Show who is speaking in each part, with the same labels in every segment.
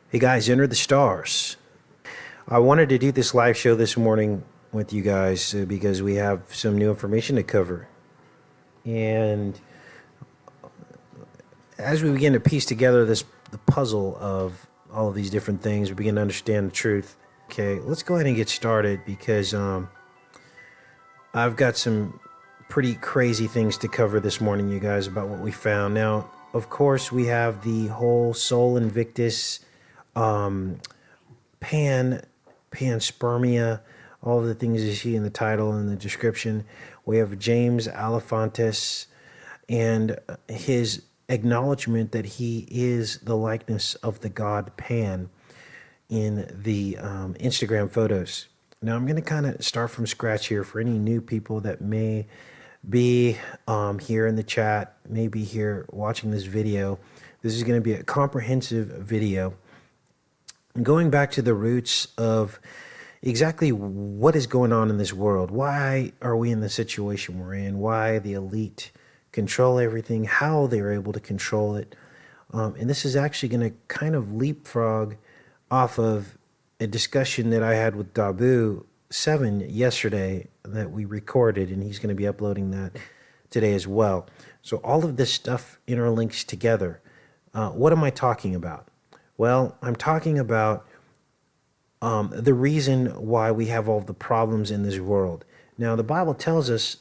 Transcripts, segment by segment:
Speaker 1: Hey guys, enter the stars. I wanted to do this live show this morning with you guys because we have some new information to cover. And as we begin to piece together the puzzle of all of these different things, we begin to understand the truth. Okay, let's go ahead and get started because I've got some pretty crazy things to cover this morning, you guys, about what we found. Now, of course, we have the whole Soul Invictus PAN-spermia, all of the things you see in the title and the description. We have James Alefantis and his acknowledgement that he is the likeness of the god Pan in the Instagram photos. Now, I'm going to kind of start from scratch here for any new people that may be here in the chat, may be here watching this video. This is going to be a comprehensive video going back to the roots of exactly what is going on in this world. Why are we in the situation we're in? Why the elite control everything, how they're able to control it. And this is actually going to kind of leapfrog off of a discussion that I had with Dabu 7 yesterday that we recorded, and he's going to be uploading that today as well. So all of this stuff interlinks together. What am I talking about? Well, I'm talking about the reason why we have all the problems in this world. Now, the Bible tells us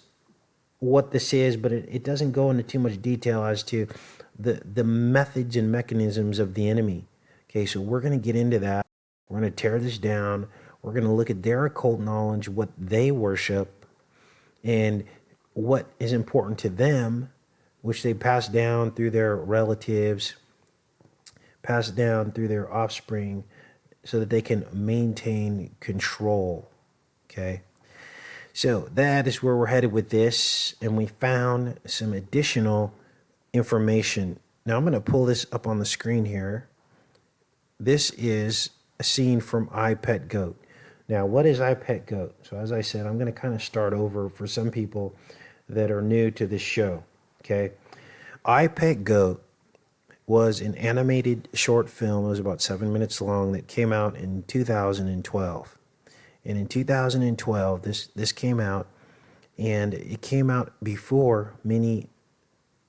Speaker 1: what this is, but it doesn't go into too much detail as to the methods and mechanisms of the enemy. Okay, so we're going to get into that. We're going to tear this down. We're going to look at their occult knowledge, what they worship, and what is important to them, which they pass down through their relatives, passed down through their offspring so that they can maintain control. Okay. So that is where we're headed with this. And we found some additional information. Now I'm going to pull this up on the screen here. This is a scene from I Pet Goat. Now, what is I Pet Goat? So as I said, I'm going to kind of start over for some people that are new to this show. Okay. I Pet Goat was an animated short film. It was about 7 minutes long that came out in 2012. And in 2012, this came out, and it came out before many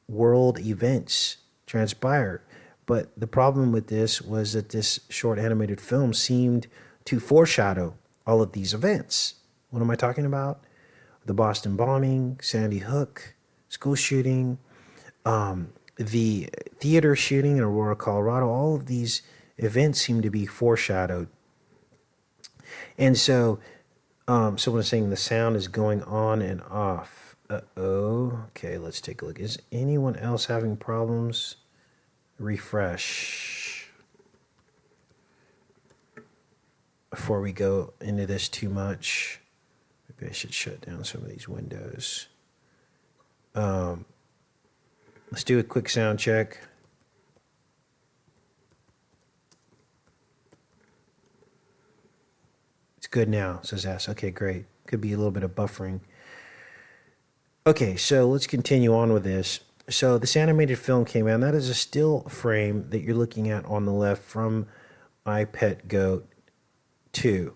Speaker 1: world events transpired. But the problem with this was that this short animated film seemed to foreshadow all of these events. What am I talking about? The Boston bombing, Sandy Hook, school shooting, the theater shooting in Aurora, Colorado. All of these events seem to be foreshadowed. And so someone is saying the sound is going on and off. Uh-oh. Okay, let's take a look. Is anyone else having problems? Refresh before we go into this too much. Maybe I should shut down some of these windows. Let's do a quick sound check. It's good now, says S. Okay, great. Could be a little bit of buffering. Okay, so let's continue on with this. So this animated film came out. That is a still frame that you're looking at on the left from I Pet Goat 2.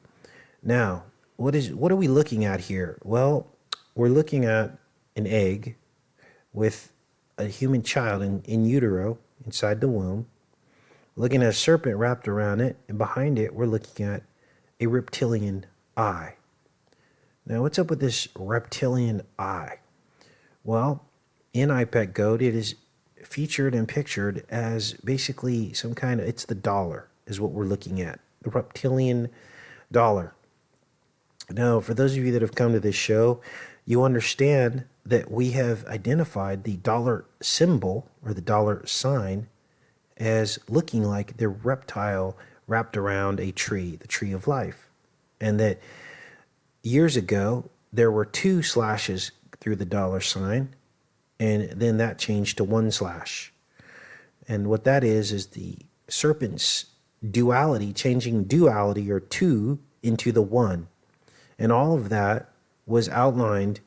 Speaker 1: Now, what are we looking at here? Well, we're looking at an egg with a human child in utero inside the womb, looking at a serpent wrapped around it, and behind it we're looking at a reptilian eye. Now, what's up with this reptilian eye? Well, in I Pet Goat, it is featured and pictured as basically some kind of, it's the dollar is what we're looking at, the reptilian dollar. Now, for those of you that have come to this show, you understand that we have identified the dollar symbol or the dollar sign as looking like the reptile wrapped around a tree, the tree of life. And that years ago, there were 2 slashes through the dollar sign, and then that changed to 1 slash. And what that is the serpent's duality, changing duality or 2 into the 1. And all of that was outlined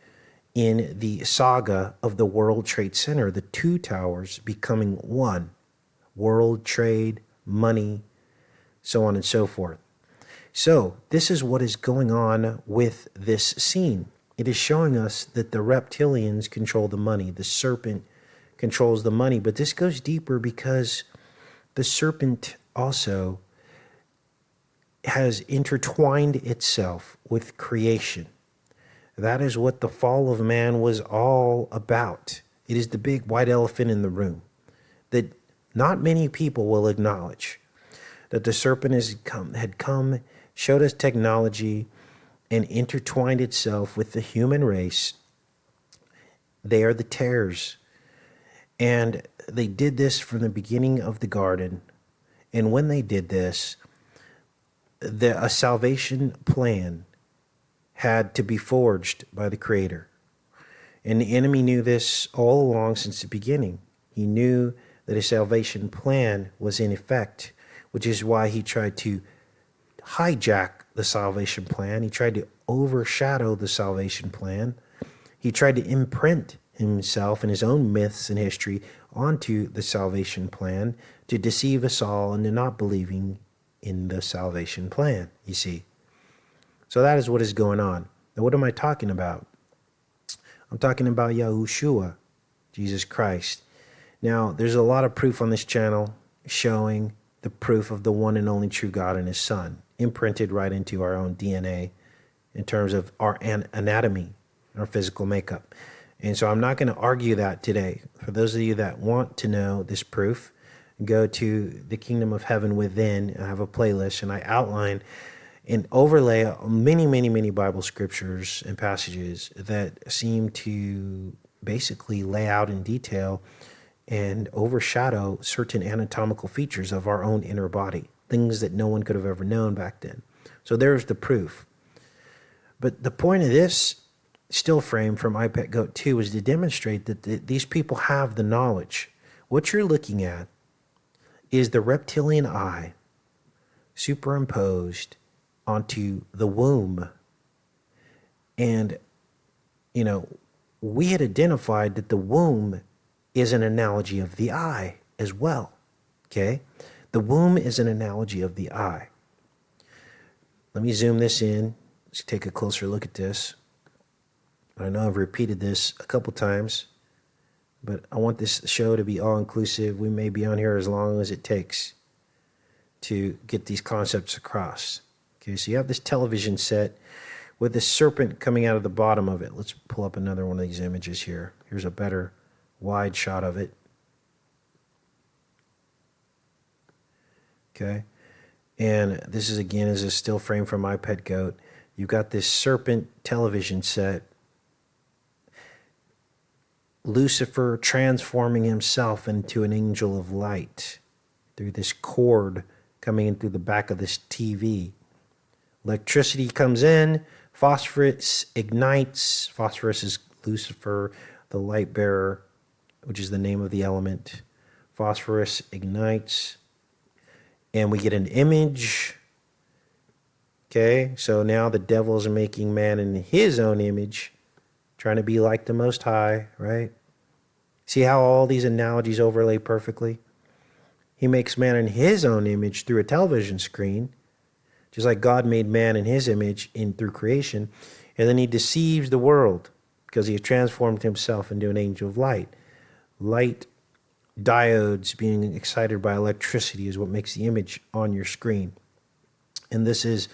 Speaker 1: in the saga of the World Trade Center, the 2 towers becoming 1. World trade, money, so on and so forth. So this is what is going on with this scene. It is showing us that the reptilians control the money. The serpent controls the money. But this goes deeper because the serpent also has intertwined itself with creation. That is what the fall of man was all about. It is the big white elephant in the room that not many people will acknowledge. That the serpent had come, showed us technology, and intertwined itself with the human race. They are the tares. And they did this from the beginning of the garden. And when they did this, a salvation plan had to be forged by the Creator. And the enemy knew this all along since the beginning. He knew that a salvation plan was in effect, which is why he tried to hijack the salvation plan. He tried to overshadow the salvation plan. He tried to imprint himself and his own myths and history onto the salvation plan to deceive us all into not believing in the salvation plan, you see. So that is what is going on. Now, what am I talking about? I'm talking about Yahushua, Jesus Christ. Now, there's a lot of proof on this channel showing the proof of the one and only true God and his Son, imprinted right into our own DNA in terms of our anatomy, our physical makeup. And so I'm not going to argue that today. For those of you that want to know this proof, go to the Kingdom of Heaven Within. I have a playlist, and I outline and overlay many Bible scriptures and passages that seem to basically lay out in detail and overshadow certain anatomical features of our own inner body, things that no one could have ever known back then. So there's the proof. But the point of this still frame from iPet Goat 2 is to demonstrate that these people have the knowledge. What you're looking at is the reptilian eye superimposed onto the womb. And, we had identified that the womb is an analogy of the eye as well. Okay? The womb is an analogy of the eye. Let me zoom this in. Let's take a closer look at this. I know I've repeated this a couple times, but I want this show to be all-inclusive. We may be on here as long as it takes to get these concepts across. Okay, so you have this television set with this serpent coming out of the bottom of it. Let's pull up another one of these images here. Here's a better wide shot of it. Okay, and this is again is a still frame from My Pet Goat. You've got this serpent television set. Lucifer transforming himself into an angel of light through this cord coming in through the back of this TV. Electricity comes in, phosphorus ignites. Phosphorus is Lucifer, the light bearer, which is the name of the element. Phosphorus ignites, and we get an image. Okay, so now the devil is making man in his own image, trying to be like the Most High, right? See how all these analogies overlay perfectly? He makes man in his own image through a television screen, just like God made man in his image through creation, and then he deceives the world because he has transformed himself into an angel of light. Light diodes being excited by electricity is what makes the image on your screen. And this is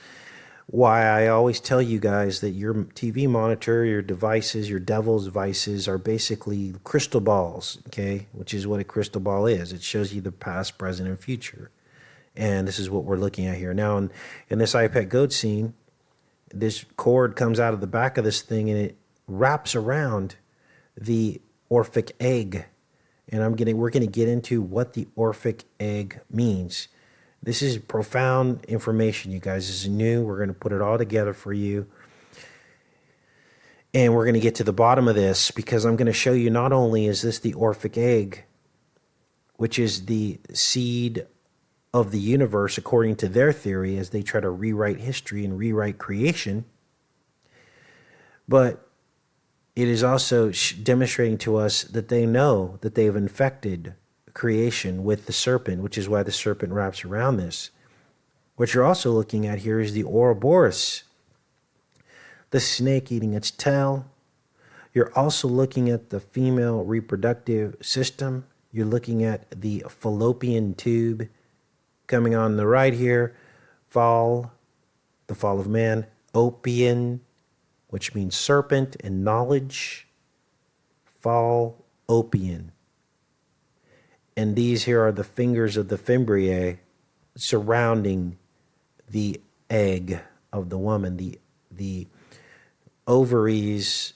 Speaker 1: why I always tell you guys that your TV monitor, your devices, your devil's vices are basically crystal balls, okay? Which is what a crystal ball is. It shows you the past, present, and future. And this is what we're looking at here. Now, in this iPet Goat scene, this cord comes out of the back of this thing and it wraps around the Orphic Egg. And we're going to get into what the Orphic Egg means. This is profound information, you guys. This is new. We're going to put it all together for you. And we're going to get to the bottom of this because I'm going to show you not only is this the Orphic Egg, which is the seed of the universe according to their theory as they try to rewrite history and rewrite creation, but it is also demonstrating to us that they know that they've infected creation with the serpent, which is why the serpent wraps around this. What you're also looking at here is the Ouroboros, the snake eating its tail. You're also looking at the female reproductive system. You're looking at the fallopian tube coming on the right here. Fall, the fall of man. Opian, which means serpent and knowledge. Fall, opian. And these here are the fingers of the fimbriae surrounding the egg of the woman, the ovaries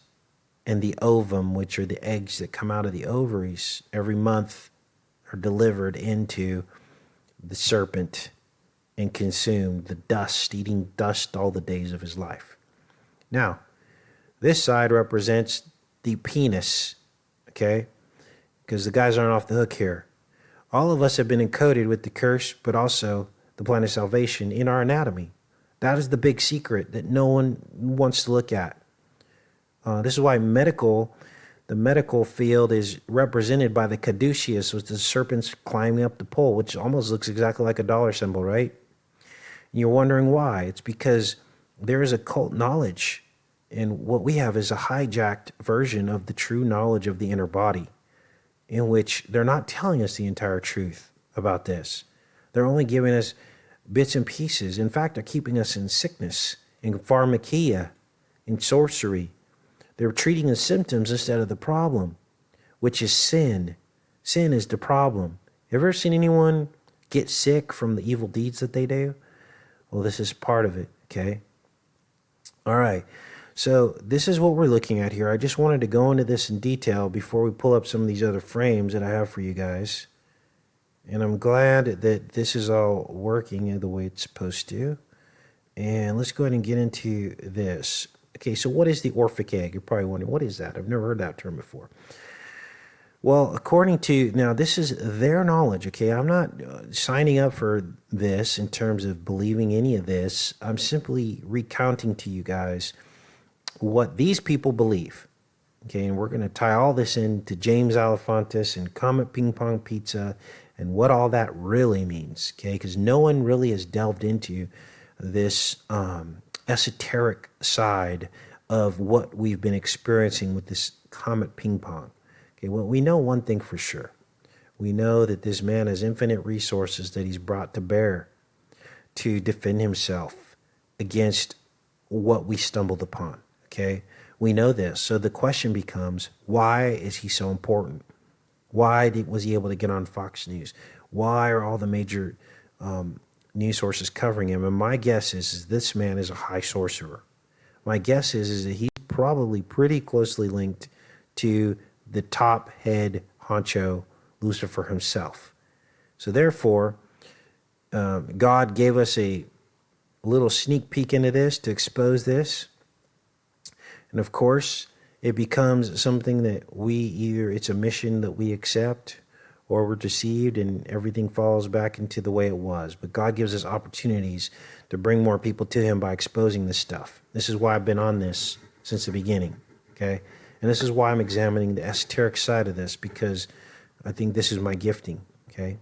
Speaker 1: and the ovum, which are the eggs that come out of the ovaries, every month are delivered into the serpent and consumed, the dust, eating dust all the days of his life. Now, this side represents the penis, okay? Because the guys aren't off the hook here. All of us have been encoded with the curse, but also the plan of salvation in our anatomy. That is the big secret that no one wants to look at. This is why the medical field is represented by the caduceus, with the serpents climbing up the pole, which almost looks exactly like a dollar symbol, right? And you're wondering why. It's because there is occult knowledge, and what we have is a hijacked version of the true knowledge of the inner body, in which they're not telling us the entire truth about this. They're only giving us bits and pieces. In fact, they're keeping us in sickness, in pharmakia, in sorcery. They're treating the symptoms instead of the problem, which is sin. Sin is the problem. Ever seen anyone get sick from the evil deeds that they do? Well, this is part of it, okay? All right. So this is what we're looking at here. I just wanted to go into this in detail before we pull up some of these other frames that I have for you guys. And I'm glad that this is all working the way it's supposed to. And let's go ahead and get into this. Okay, so what is the Orphic egg? You're probably wondering, what is that? I've never heard that term before. Well, according to, now this is their knowledge, okay? I'm not signing up for this in terms of believing any of this. I'm simply recounting to you guys what these people believe. Okay, and we're going to tie all this into James Alefantis and Comet Ping Pong Pizza and what all that really means, okay? Because no one really has delved into this esoteric side of what we've been experiencing with this Comet Ping Pong. Okay, well, we know one thing for sure. We know that this man has infinite resources that he's brought to bear to defend himself against what we stumbled upon, okay? We know this. So the question becomes, why is he so important? Why was he able to get on Fox News? Why are all the major news sources covering him? And my guess is this man is a high sorcerer. My guess is that he's probably pretty closely linked to the top head honcho, Lucifer himself. So therefore, God gave us a little sneak peek into this to expose this. And of course, it becomes something that it's a mission that we accept, or we're deceived and everything falls back into the way it was. But God gives us opportunities to bring more people to him by exposing this stuff. This is why I've been on this since the beginning, okay? And this is why I'm examining the esoteric side of this, because I think this is my gifting, okay?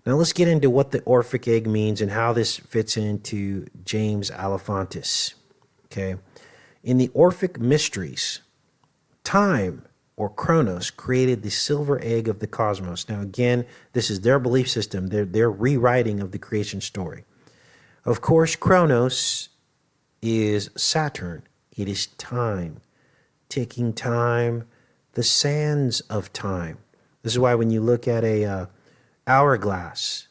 Speaker 1: Now let's get into what the Orphic egg means and how this fits into James Alefantis, okay? In the Orphic mysteries, time, or Chronos, created the silver egg of the cosmos. Now again, this is their belief system, their rewriting of the creation story. Of course, Chronos is Saturn. It is time, ticking time, the sands of time. This is why when you look at a hourglass,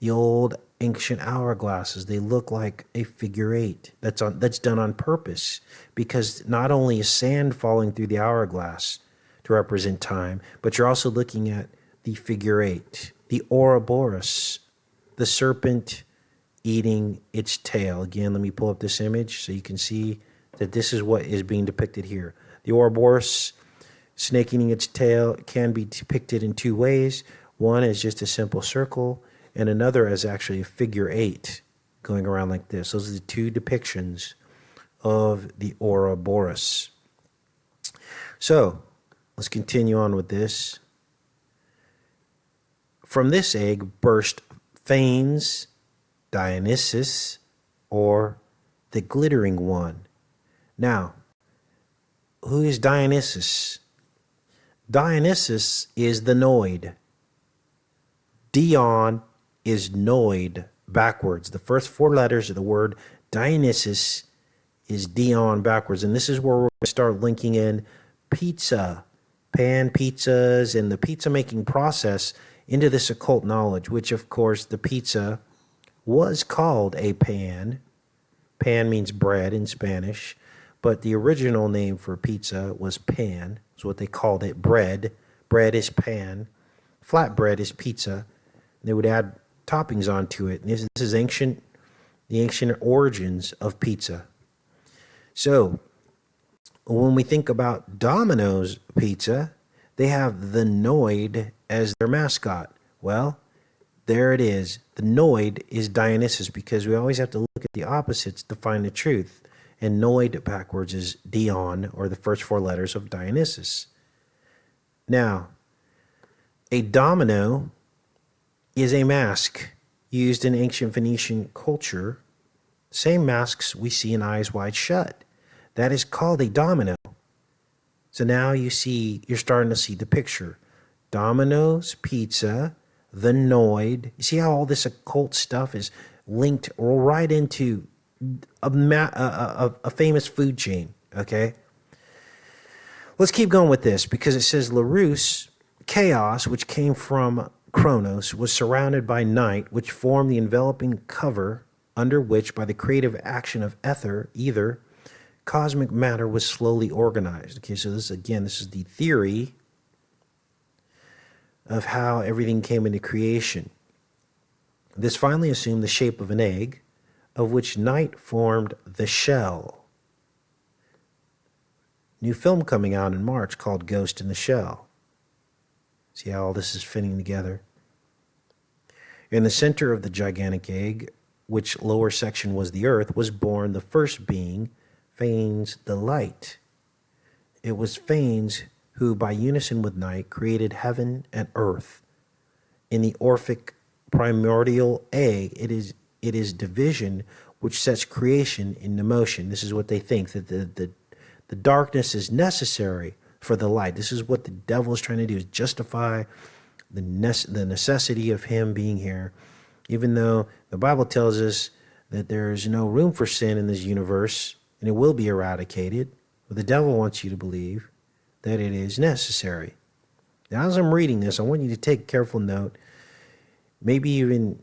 Speaker 1: the old ancient hourglasses, they look like a figure eight. That's done on purpose, because not only is sand falling through the hourglass to represent time, but you're also looking at the figure eight, the Ouroboros, the serpent eating its tail. Again, let me pull up this image so you can see that this is what is being depicted here. The Ouroboros, snake eating its tail, can be depicted in two ways. One is just a simple circle, and another as actually a figure eight going around like this. Those are the two depictions of the Ouroboros. So let's continue on with this. From this egg burst fanes Dionysus, or the glittering one. Now, who is Dionysus? Dionysus is the Noid. Dion is Noid backwards. The first four letters of the word Dionysus is Dion backwards. And this is where we're going to start linking in pizza, pan pizzas, and the pizza making process into this occult knowledge, which of course the pizza was called a pan. Pan means bread in Spanish, but the original name for pizza was pan. That's what they called it. Bread. Bread is pan. Flatbread is pizza. They would add toppings onto it. And this is ancient, the ancient origins of pizza. So when we think about Domino's Pizza, they have the Noid as their mascot. Well, there it is. The Noid is Dionysus, because we always have to look at the opposites to find the truth. And Noid backwards is Dion, or the first four letters of Dionysus. Now, a domino is a mask used in ancient Phoenician culture. Same masks we see in Eyes Wide Shut. That is called a domino. So now you're starting to see the picture. Domino's Pizza, the Noid. You see how all this occult stuff is linked right into a famous food chain, okay? Let's keep going with this, because it says Larus, chaos, which came from Kronos, was surrounded by night, which formed the enveloping cover under which, by the creative action of either, cosmic matter was slowly organized. Okay, so this is the theory of how everything came into creation. This finally assumed the shape of an egg, of which night formed the shell. New film coming out in March called Ghost in the Shell. See how all this is fitting together? In the center of the gigantic egg, which lower section was the earth, was born the first being, Phanes the light. It was Phanes who, by unison with night, created heaven and earth. In the Orphic primordial egg, it is division which sets creation into motion. This is what they think, that the darkness is necessary for the light. This is what the devil is trying to do, is justify the necessity of him being here, even though the Bible tells us that there is no room for sin in this universe and it will be eradicated. But the devil wants you to believe that it is necessary. Now, as I'm reading this, I want you to take careful note. Maybe even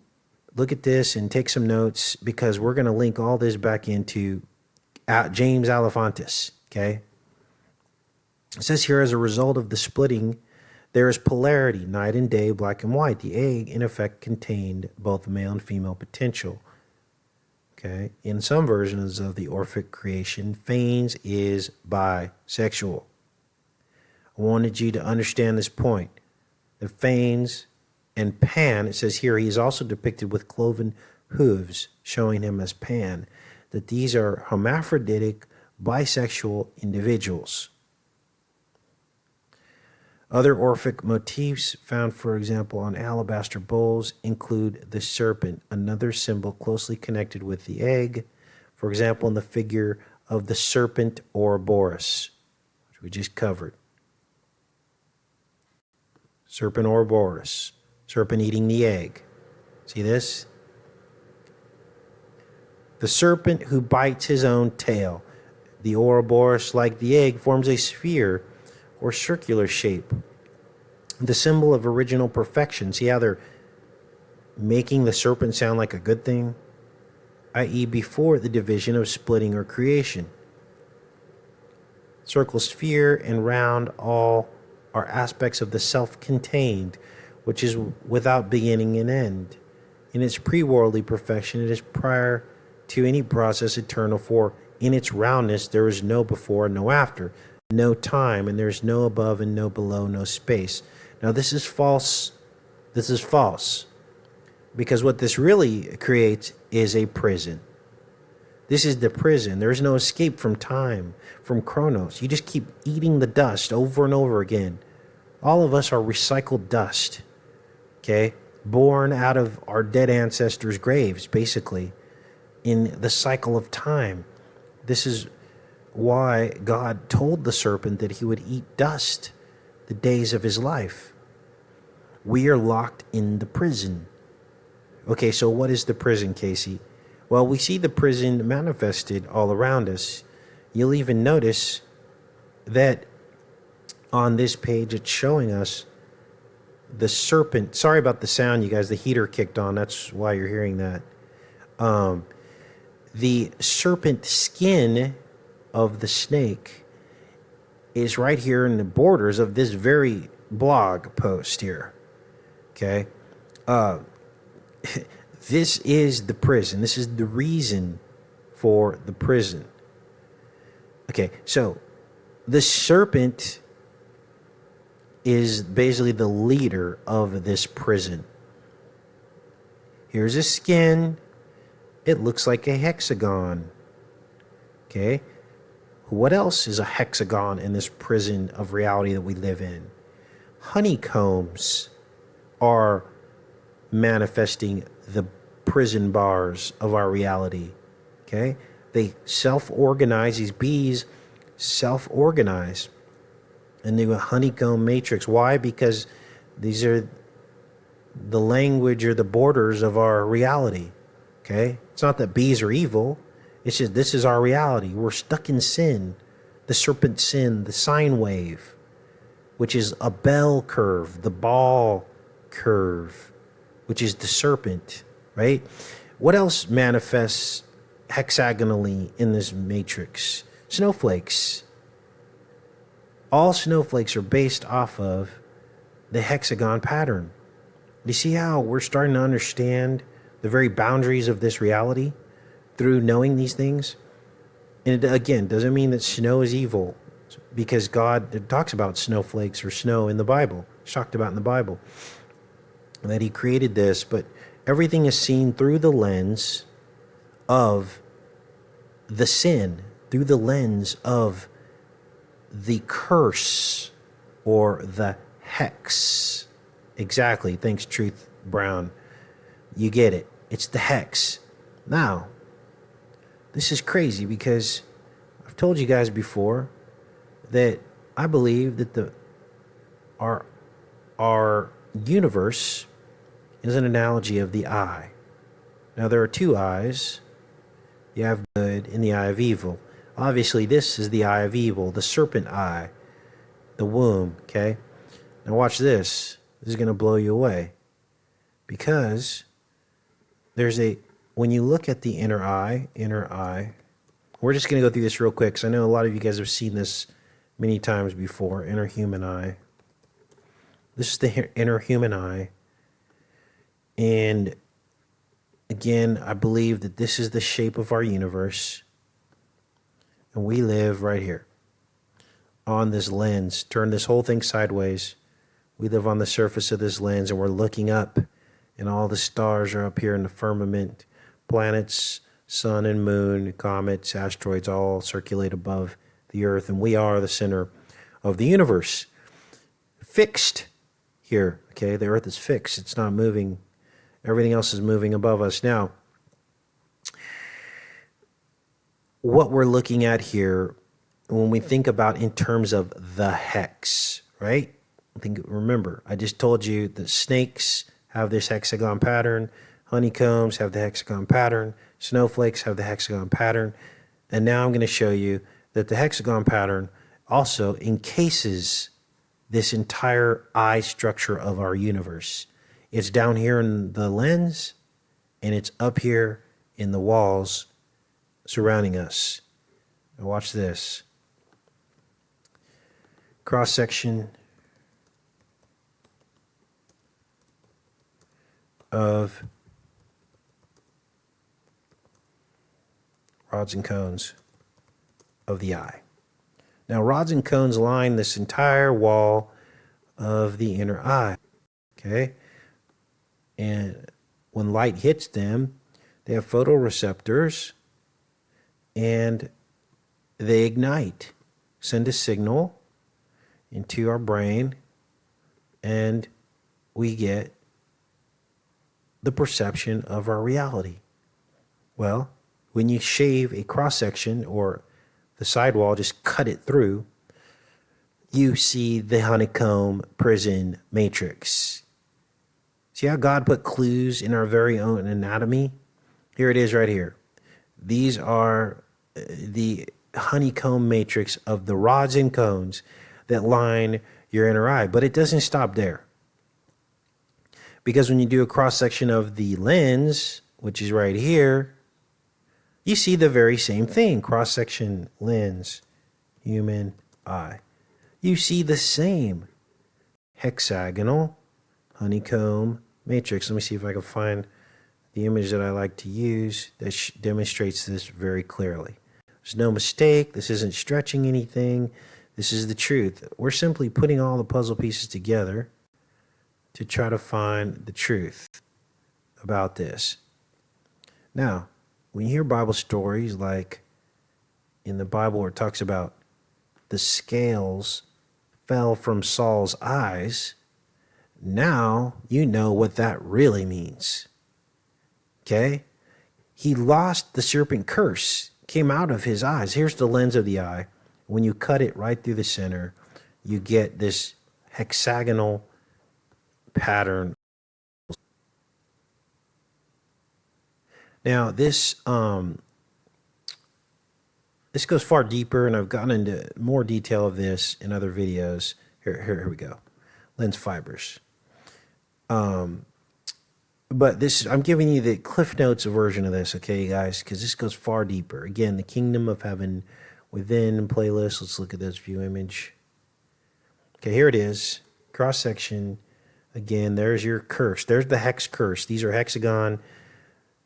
Speaker 1: look at this and take some notes, because we're going to link all this back into James Alefantis, okay? It says here, as a result of the splitting, there is polarity, night and day, black and white. The egg, in effect, contained both male and female potential. Okay? In some versions of the Orphic creation, Phanes is bisexual. I wanted you to understand this point. The Phanes and Pan, it says here, he is also depicted with cloven hooves, showing him as Pan, that these are hermaphroditic, bisexual individuals. Other Orphic motifs found, for example, on alabaster bowls include the serpent, another symbol closely connected with the egg, for example, in the figure of the serpent Ouroboros, which we just covered. Serpent Ouroboros, serpent eating the egg. See this? The serpent who bites his own tail. The Ouroboros, like the egg, forms a sphere or circular shape, the symbol of original perfection. See how they're making the serpent sound like a good thing, i.e. before the division of splitting or creation. Circle, sphere, and round all are aspects of the self-contained, which is without beginning and end. In its pre-worldly perfection, it is prior to any process eternal, for in its roundness there is no before and no after, no time, and there's no above and no below, no space. Now this is false. This is false. Because what this really creates is a prison. This is the prison. There's no escape from time, from Chronos. You just keep eating the dust over and over again. All of us are recycled dust. Okay? born out of our dead ancestors' graves, basically, in the cycle of time. This is why God told the serpent that he would eat dust the days of his life. We are locked in the prison. Okay, so what is the prison, Casey? Well, we see the prison manifested all around us. You'll even notice that on this page it's showing us the serpent. Sorry about the sound, you guys. The heater kicked on. That's why you're hearing that. The serpent skin of the snake is right here in the borders of this very blog post here. Okay? This is the prison. This is the reason for the prison. Okay, so the serpent is basically the leader of this prison. Here's a skin. It looks like a hexagon. Okay? What else is a hexagon in this prison of reality that we live in? Honeycombs are manifesting the prison bars of our reality. Okay? They self-organize. These bees self-organize into a honeycomb matrix. Why? Because these are the language or the borders of our reality. Okay? It's not that bees are evil. It's just this is our reality. We're stuck in sin. The serpent sin, the sine wave, which is a bell curve, the ball curve, which is the serpent, right? What else manifests hexagonally in this matrix? Snowflakes. All snowflakes are based off of the hexagon pattern. You see how we're starting to understand the very boundaries of this reality through knowing these things? And it, again, doesn't mean that snow is evil, because God talks about snowflakes or snow in the Bible. It's talked about in the Bible that he created this, but everything is seen through the lens of the sin, through the lens of the curse or the hex. Exactly. Thanks, Truth Brown. You get it. It's the hex. Now, this is crazy because I've told you guys before that I believe that our universe is an analogy of the eye. Now, there are two eyes. You have good and the eye of evil. Obviously, this is the eye of evil, the serpent eye, the womb, okay? Now watch this. This is going to blow you away. Because when you look at the inner eye, we're just going to go through this real quick because I know a lot of you guys have seen this many times before, inner human eye. This is the inner human eye. And again, I believe that this is the shape of our universe. And we live right here on this lens. Turn this whole thing sideways. We live on the surface of this lens and we're looking up, and all the stars are up here in the firmament. Planets, sun and moon, comets, asteroids all circulate above the earth, and we are the center of the universe. Fixed here, okay? The earth is fixed. It's not moving. Everything else is moving above us. Now, what we're looking at here, when we think about in terms of the hex, right? Remember, I just told you that snakes have this hexagon pattern, honeycombs have the hexagon pattern, snowflakes have the hexagon pattern, and now I'm going to show you that the hexagon pattern also encases this entire eye structure of our universe. It's down here in the lens, and it's up here in the walls surrounding us. Now watch this. Cross section of rods and cones of the eye. Now, rods and cones line this entire wall of the inner eye. Okay? And when light hits them, they have photoreceptors and they ignite, send a signal into our brain, and we get the perception of our reality? Well, when you shave a cross section or the sidewall, just cut it through, you see the honeycomb prison matrix. See how God put clues in our very own anatomy? Here it is right here. These are the honeycomb matrix of the rods and cones that line your inner eye. But it doesn't stop there. Because when you do a cross section of the lens, which is right here, you see the very same thing. Cross section, lens, human eye. You see the same hexagonal honeycomb matrix. Let me see if I can find the image that I like to use that demonstrates this very clearly. There's no mistake. This isn't stretching anything. This is the truth. We're simply putting all the puzzle pieces together to try to find the truth about this. Now, when you hear Bible stories like in the Bible where it talks about the scales fell from Saul's eyes, now you know what that really means. Okay? He lost the serpent curse, came out of his eyes. Here's the lens of the eye. When you cut it right through the center, you get this hexagonal pattern. Now, this goes far deeper, and I've gotten into more detail of this in other videos. Here we go. Lens fibers. But this, I'm giving you the Cliff Notes version of this, okay, guys, because this goes far deeper. Again, the Kingdom of Heaven Within playlist. Let's look at this view image. Okay, here it is. Cross section. Again, there's your curse. There's the hex curse. These are hexagon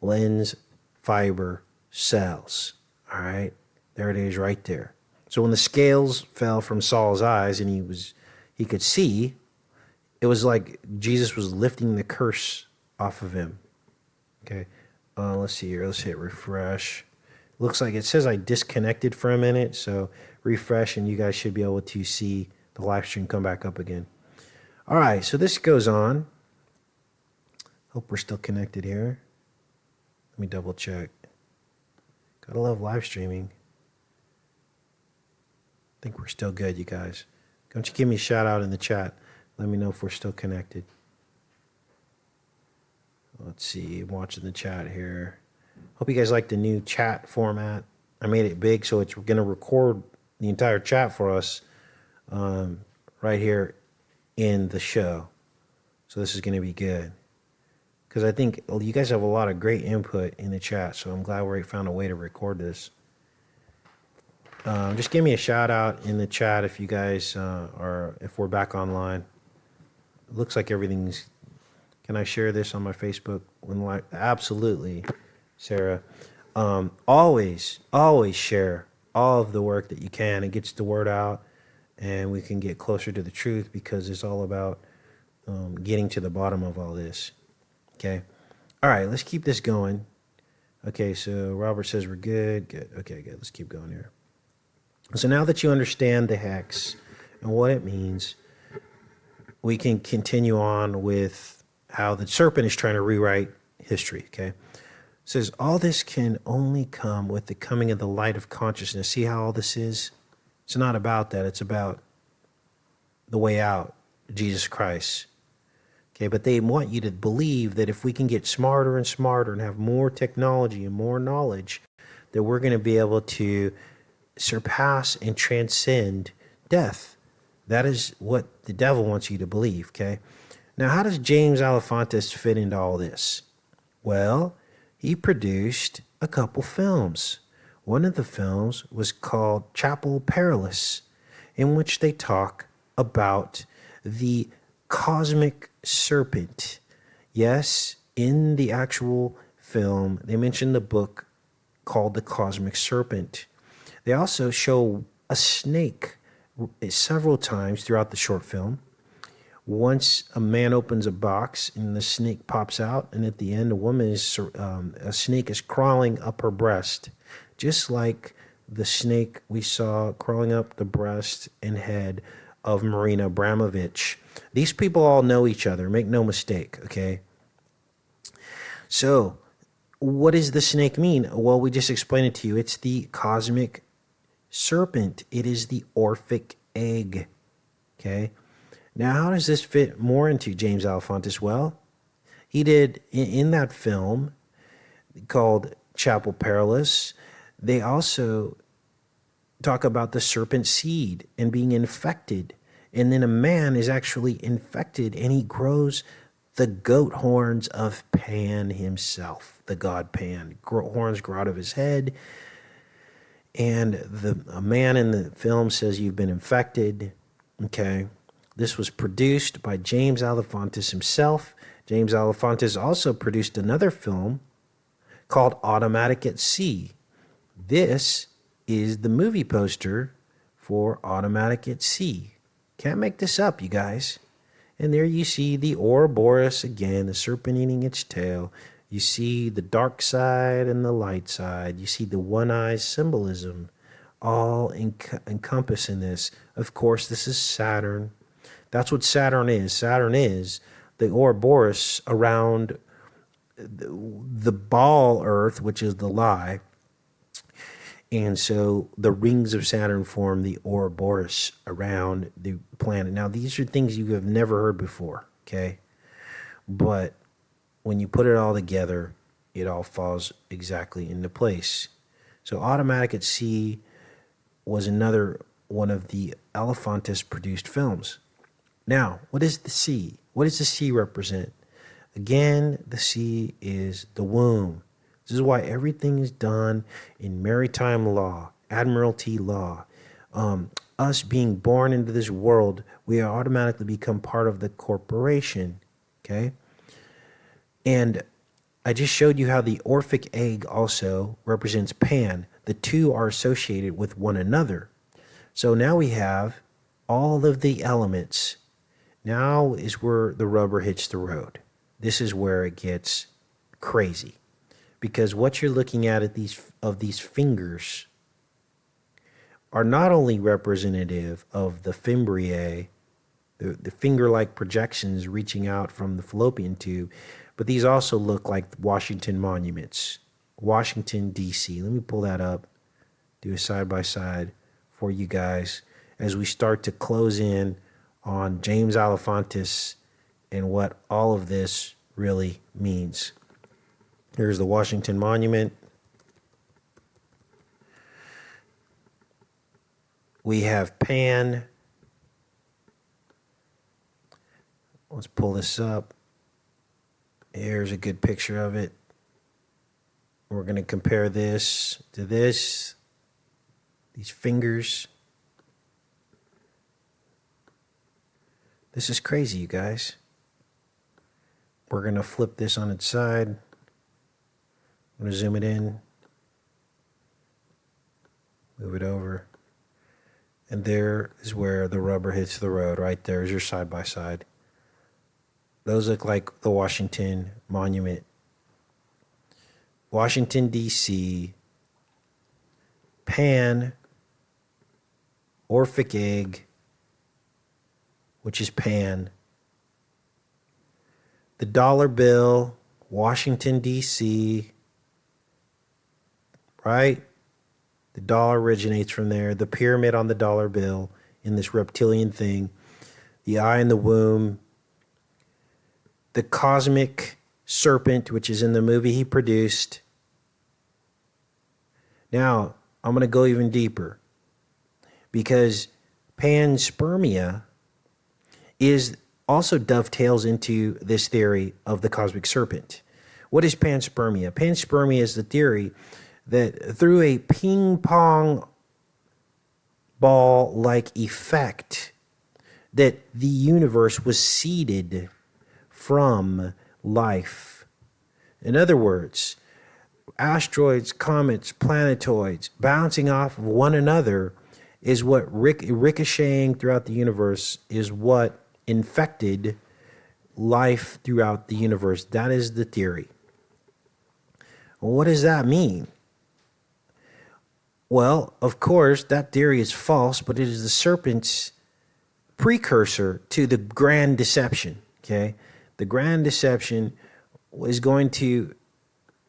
Speaker 1: lens fiber cells. All right, there it is right there. So when the scales fell from Saul's eyes and he could see, it was like Jesus was lifting the curse off of him. Okay, let's see here. Let's hit refresh. Looks like it says I disconnected for a minute, so refresh and you guys should be able to see the live stream come back up again. All right, so this goes on. Hope we're still connected here. Let me double check. Gotta love live streaming. I think we're still good, you guys. Don't you give me a shout out in the chat. Let me know if we're still connected. Let's see, I'm watching the chat here. Hope you guys like the new chat format. I made it big, so it's going to record the entire chat for us right here in the show. So this is going to be good. Because I think you guys have a lot of great input in the chat, so I'm glad we found a way to record this. Just give me a shout out in the chat if you guys if we're back online. It looks like everything's. Can I share this on my Facebook? Absolutely, Sarah. Always share all of the work that you can. It gets the word out, and we can get closer to the truth because it's all about getting to the bottom of all this. Okay. All right, let's keep this going. Okay, so Robert says we're good. Good. Okay, good. Let's keep going here. So now that you understand the hex and what it means, we can continue on with how the serpent is trying to rewrite history, okay? It says, all this can only come with the coming of the light of consciousness. See how all this is? It's not about that. It's about the way out, Jesus Christ. Okay, but they want you to believe that if we can get smarter and smarter and have more technology and more knowledge, that we're going to be able to surpass and transcend death. That is what the devil wants you to believe, okay? Now, how does James Alefantis fit into all this? Well, he produced a couple films. One of the films was called Chapel Perilous, in which they talk about the Cosmic Serpent. Yes, in the actual film, they mention the book called The Cosmic Serpent. They also show a snake several times throughout the short film. Once a man opens a box and the snake pops out, and at the end, a snake is crawling up her breast, just like the snake we saw crawling up the breast and head of Marina Abramovich. These people all know each other. Make no mistake, okay? So, what does the snake mean? Well, we just explained it to you. It's the cosmic serpent. It is the Orphic egg. Okay. Now, how does this fit more into James Alefantis? Well, he did in that film called Chapel Perilous. They also talk about the serpent seed and being infected. And then a man is actually infected and he grows the goat horns of Pan himself, the god Pan. Horns grow out of his head. And a man in the film says, you've been infected. Okay. This was produced by James Alefantis himself. James Alefantis also produced another film called Automatic at Sea. This is the movie poster for Automatic at Sea. Can't make this up, you guys. And there you see the Ouroboros again, the serpent eating its tail. You see the dark side and the light side. You see the one-eye symbolism all encompassing this. Of course, this is Saturn. That's what Saturn is. Saturn is the Ouroboros around the ball Earth, which is the lie. And so the rings of Saturn form the Ouroboros around the planet. Now, these are things you have never heard before, okay? But when you put it all together, it all falls exactly into place. So Automatic at Sea was another one of the Alefantis-produced films. Now, what is the sea? What does the sea represent? Again, the sea is the womb. This is why everything is done in maritime law, admiralty law. Us being born into this world, we automatically become part of the corporation, okay? And I just showed you how the Orphic egg also represents Pan. The two are associated with one another. So now we have all of the elements. Now is where the rubber hits the road. This is where it gets crazy. Because what you're looking at these fingers are not only representative of the fimbriae, the finger-like projections reaching out from the fallopian tube, but these also look like Washington monuments. Washington, D.C. Let me pull that up, do a side-by-side for you guys as we start to close in on James Alefantis and what all of this really means. Here's the Washington Monument. We have Pan. Let's pull this up. Here's a good picture of it. We're going to compare this to this. These fingers. This is crazy, you guys. We're going to flip this on its side. I'm going to zoom it in. Move it over. And there is where the rubber hits the road. Right there is your side-by-side. Those look like the Washington Monument. Washington, D.C. Pan. Orphic egg, which is Pan. The dollar bill, Washington, D.C., right? The dollar originates from there. The pyramid on the dollar bill in this reptilian thing. The eye in the womb. The Cosmic Serpent, which is in the movie he produced. Now, I'm going to go even deeper. Because PAN-spermia also dovetails into this theory of the Cosmic Serpent. What is PAN-spermia? PAN-spermia is the theory that through a ping-pong ball-like effect, that the universe was seeded from life. In other words, asteroids, comets, planetoids bouncing off of one another is what ricocheting throughout the universe is what infected life throughout the universe. That is the theory. Well, what does that mean? Well, of course, that theory is false, but it is the serpent's precursor to the grand deception, okay? The grand deception is going to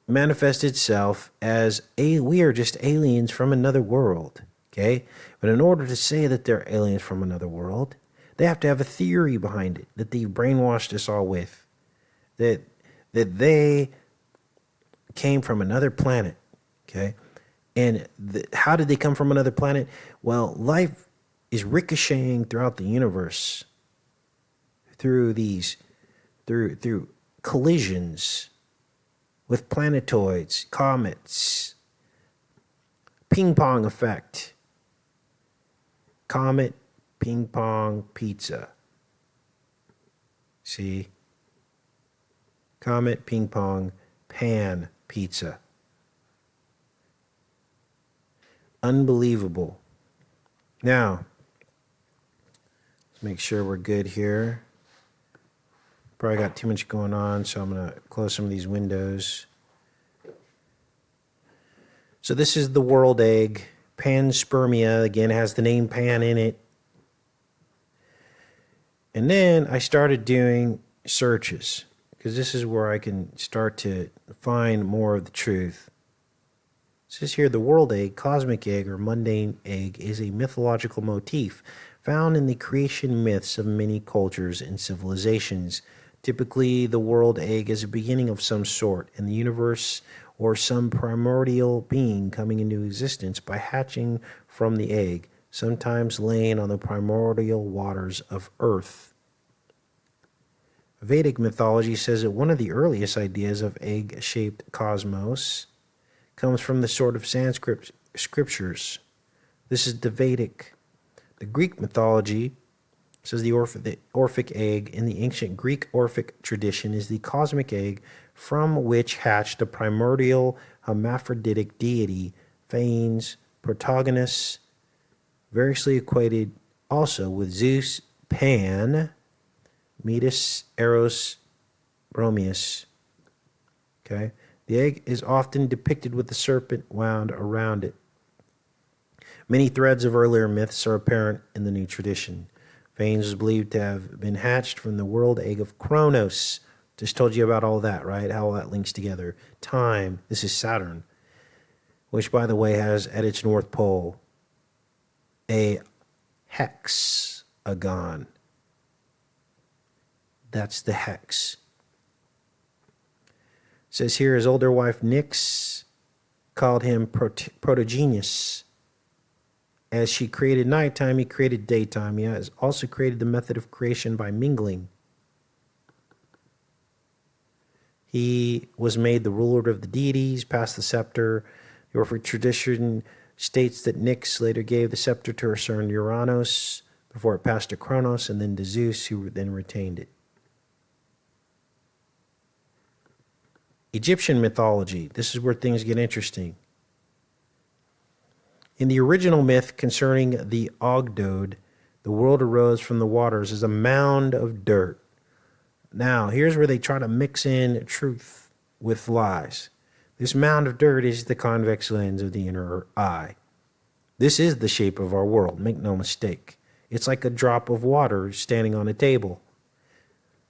Speaker 1: manifest itself as we are just aliens from another world. Okay, but in order to say that they're aliens from another world, they have to have a theory behind it that they've brainwashed us all with, that they came from another planet. Okay, and how did they come from another planet? Well, life is ricocheting throughout the universe through collisions with planetoids, comets, ping pong effect. Comet, ping pong, pizza. See? Comet, ping pong, pan, pizza. Unbelievable. Now, let's make sure we're good here. Probably got too much going on, so I'm going to close some of these windows. So this is the world egg. PAN-spermia, again, has the name Pan in it. And then I started doing searches, because this is where I can start to find more of the truth. It says here, the world egg, cosmic egg, or mundane egg is a mythological motif found in the creation myths of many cultures and civilizations. Typically, the world egg is a beginning of some sort in the universe, or some primordial being coming into existence by hatching from the egg, sometimes laying on the primordial waters of earth. Vedic mythology says that one of the earliest ideas of egg-shaped cosmos comes from the sort of Sanskrit scriptures. This is the Vedic. The Greek mythology says the Orphic egg in the ancient Greek Orphic tradition is the cosmic egg from which hatched the primordial hermaphroditic deity, Phanes, protagonists, variously equated also with Zeus, Pan, Metis, Eros, Bromius. Okay? The egg is often depicted with the serpent wound around it. Many threads of earlier myths are apparent in the new tradition. Phanes is believed to have been hatched from the world egg of Kronos. Just told you about all that, right? How all that links together. Time. This is Saturn, which, by the way, has at its North Pole a hexagon. That's the hex. It says here his older wife Nyx called him Protogenius. As she created nighttime, he created daytime. He has also created the method of creation by mingling. He was made the ruler of the deities, passed the scepter. The Orphic tradition states that Nyx later gave the scepter to her son Uranus before it passed to Kronos and then to Zeus, who then retained it. Egyptian mythology. This is where things get interesting. In the original myth concerning the Ogdoad, the world arose from the waters as a mound of dirt. Now, here's where they try to mix in truth with lies. This mound of dirt is the convex lens of the inner eye. This is the shape of our world, make no mistake. It's like a drop of water standing on a table.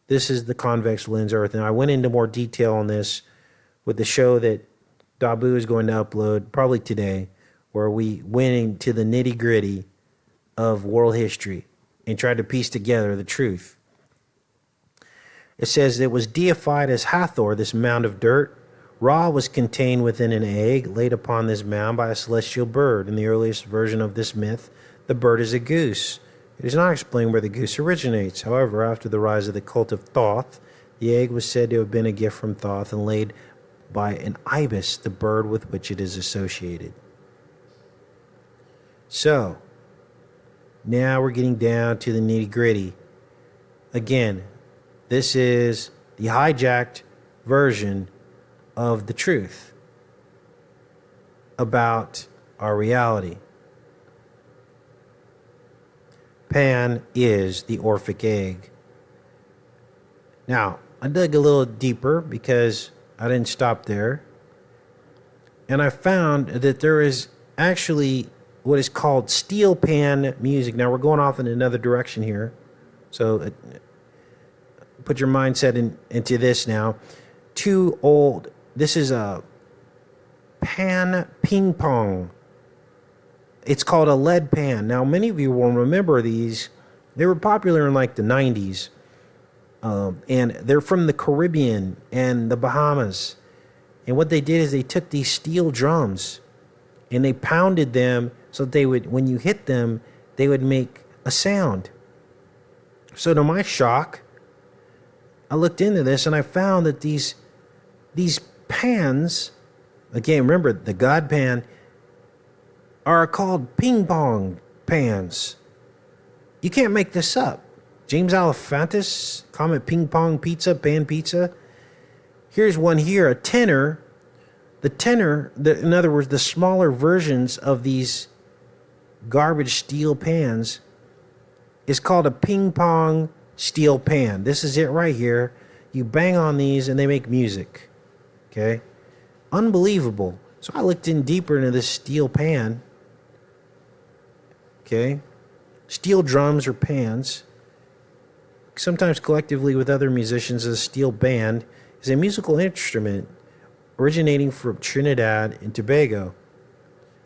Speaker 1: This is the convex lens Earth, and I went into more detail on this with the show that Dabu is going to upload probably today, where we went into the nitty-gritty of world history and tried to piece together the truth. It says it was deified as Hathor, this mound of dirt. Ra was contained within an egg laid upon this mound by a celestial bird. In the earliest version of this myth, the bird is a goose. It is not explained where the goose originates. However, after the rise of the cult of Thoth, the egg was said to have been a gift from Thoth and laid by an ibis, the bird with which it is associated. So, now we're getting down to the nitty-gritty. Again, this is the hijacked version of the truth about our reality. Pan is the Orphic egg. Now, I dug a little deeper because I didn't stop there. And I found that there is actually what is called steel pan music. Now, we're going off in another direction here. So put your mindset into this now. Two old This is a pan ping pong. It's called a lead pan. Now, many of you will remember these. They were popular in like the 90s. And they're from the Caribbean and the Bahamas. And what they did is they took these steel drums and they pounded them so that they would, when you hit them, they would make a sound. So to my shock, I looked into this and I found that these pans, again, remember the God pan, are called ping pong pans. You can't make this up. James Alefantis, Comet Ping Pong Pizza, Pan Pizza. Here's one here, a tenor. The tenor, in other words, the smaller versions of these garbage steel pans is called a ping pong steel pan. This is it right here. You bang on these and they make music. Okay? Unbelievable. So I looked in deeper into this steel pan. Okay? Steel drums or pans, sometimes collectively with other musicians as a steel band, is a musical instrument originating from Trinidad and Tobago.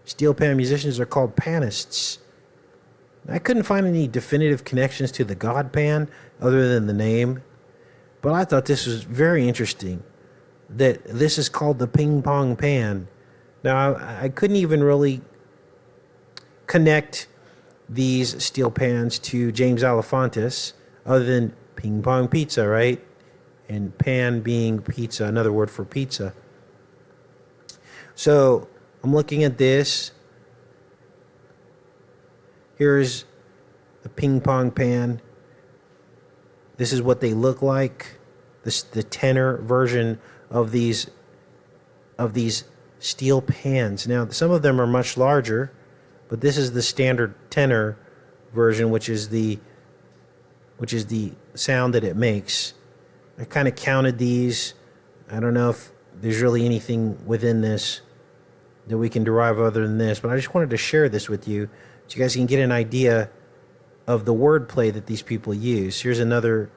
Speaker 1: Steel pan musicians are called panists. I couldn't find any definitive connections to the God pan other than the name, but I thought this was very interesting that this is called the ping pong pan. Now, I couldn't even really connect these steel pans to James Alefantis other than ping pong pizza, right? And pan being pizza, another word for pizza. So I'm looking at this. Here's the ping pong pan. This is what they look like. The tenor version of these steel pans. Now, some of them are much larger, but this is the standard tenor version, which is the sound that it makes. I kind of counted these. I don't know if there's really anything within this that we can derive other than this, but I just wanted to share this with you so you guys can get an idea of the wordplay that these people use. Here's another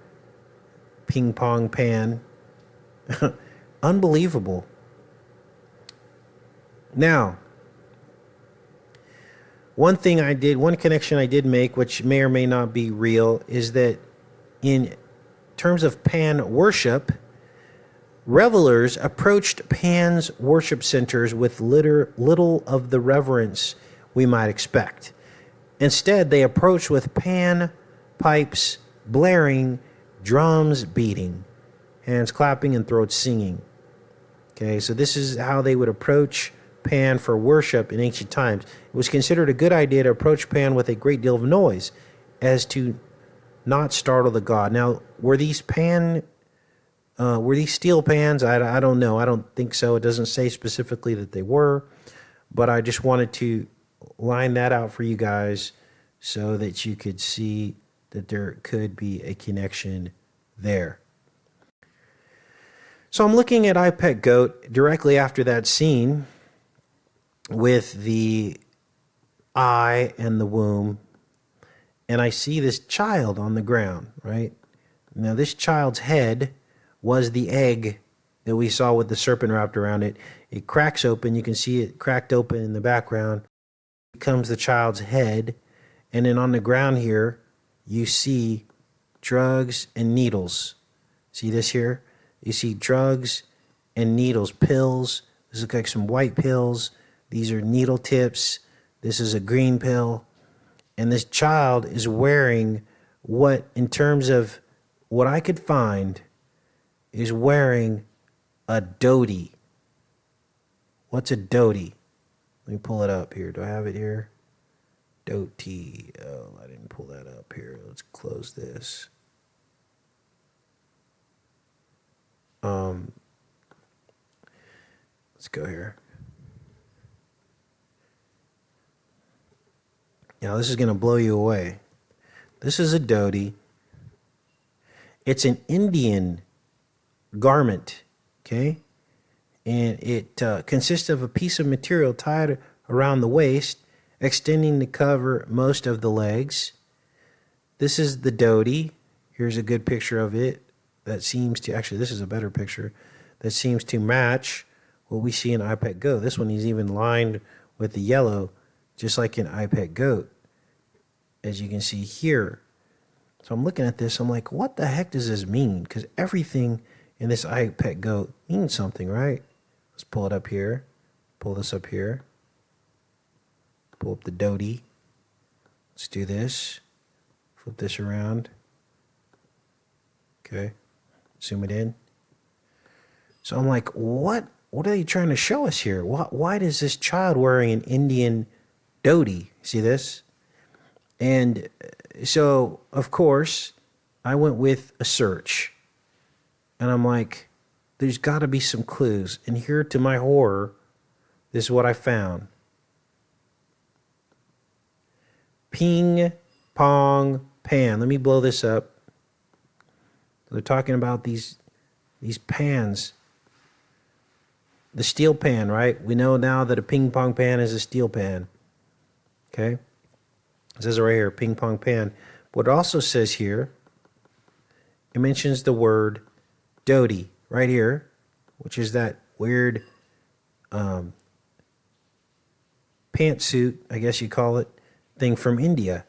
Speaker 1: ping pong pan. Unbelievable. Now, one connection I did make, which may or may not be real, is that in terms of Pan worship, revelers approached Pan's worship centers with little of the reverence we might expect. Instead, they approached with Pan pipes blaring, drums beating, hands clapping, and throats singing. Okay, so this is how they would approach Pan for worship in ancient times. It was considered a good idea to approach Pan with a great deal of noise, as to not startle the god. Now, were these steel pans? I don't know. I don't think so. It doesn't say specifically that they were, but I just wanted to line that out for you guys so that you could see that there could be a connection there. So I'm looking at I Pet Goat directly after that scene with the eye and the womb, and I see this child on the ground, right? Now, this child's head was the egg that we saw with the serpent wrapped around it. It cracks open. You can see it cracked open in the background. It becomes the child's head, and then on the ground here, you see drugs and needles. See this here? You see drugs and needles, pills. This looks like some white pills. These are needle tips. This is a green pill. And this child is wearing what, in terms of what I could find, is wearing a dhoti. What's a dhoti? Let me pull it up here. Do I have it here? Dhoti. Oh, I didn't pull that up here. Let's close this. Let's go here. Now, this is going to blow you away. This is a dhoti. It's an Indian garment, okay? And it consists of a piece of material tied around the waist, extending to cover most of the legs. This is the dhoti. Here's a good picture of it that seems to, actually, this is a better picture. that seems to match what we see in iPet Goat. This one is even lined with the yellow, just like in iPet Goat, as you can see here. So I'm looking at this, I'm like, what the heck does this mean? Because everything in this iPet Goat means something, right? Let's pull it up here. Pull this up here. Pull up the Dhoti. Let's do this. Flip this around. Okay. Zoom it in. So I'm like, what are they trying to show us here? Why does this child wearing an Indian Dhoti? See this? And so, of course, I went with a search. And I'm like, there's got to be some clues. And here, to my horror, this is what I found. Ping, pong, pan. Let me blow this up. They're talking about these pans. The steel pan, right? We know now that a ping pong pan is a steel pan. Okay? It says it right here, ping pong pan. What it also says here, it mentions the word Dhoti right here, which is that weird pantsuit, I guess you call it, thing from India.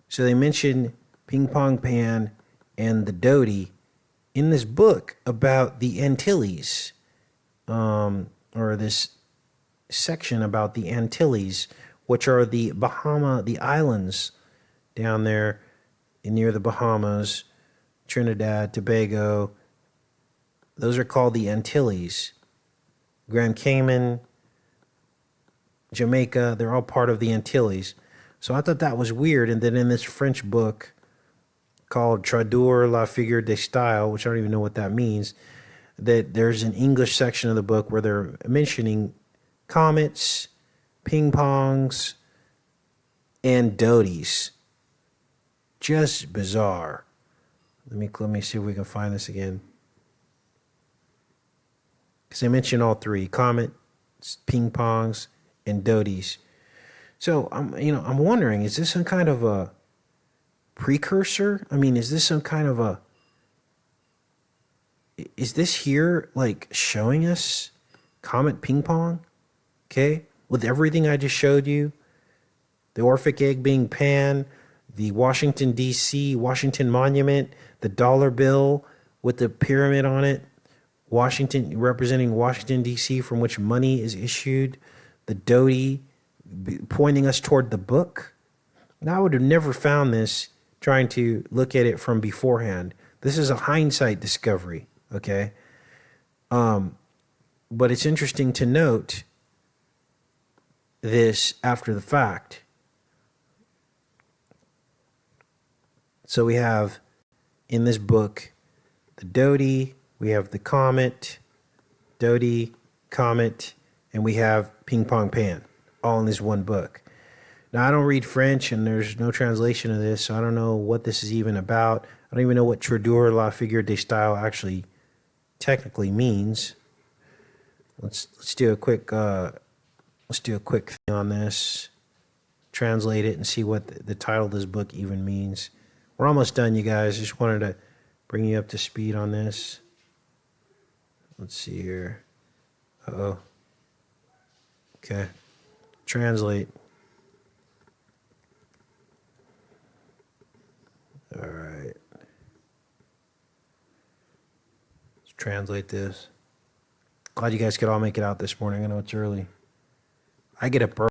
Speaker 1: So they mention ping pong pan and the Dhoti in this book about the Antilles, or this section about the Antilles, which are the islands down there near the Bahamas, Trinidad, Tobago. Those are called the Antilles. Grand Cayman, Jamaica, they're all part of the Antilles. So I thought that was weird. And then in this French book called Traduire la figure de style, which I don't even know what that means, that there's an English section of the book where they're mentioning comets, ping pongs, and Dhotis. Just bizarre. Let me see if we can find this again. Because they mention all three: comet, ping pongs, and Dhotis. So I'm wondering, is this some kind of a precursor? I mean, is this some kind of a? Is this here like showing us comet ping pong? Okay, with everything I just showed you, the Orphic Egg being Pan, the Washington D.C. Washington Monument, the dollar bill with the pyramid on it, Washington representing Washington D.C. from which money is issued, the Dhoti pointing us toward the book. Now I would have never found this trying to look at it from beforehand. This is a hindsight discovery, okay? But it's interesting to note this after the fact. So we have in this book the Dhoti, we have the comet, Dhoti, comet, and we have ping pong pan, all in this one book. Now, I don't read French, and there's no translation of this, so I don't know what this is even about. I don't even know what Traduire la figure de style actually technically means. Let's do a quick thing on this. Translate it and see what the title of this book even means. We're almost done, you guys. Just wanted to bring you up to speed on this. Let's see here. Uh-oh. Okay. Translate. All right. Let's translate this. Glad you guys could all make it out this morning. I know it's early. I get up early.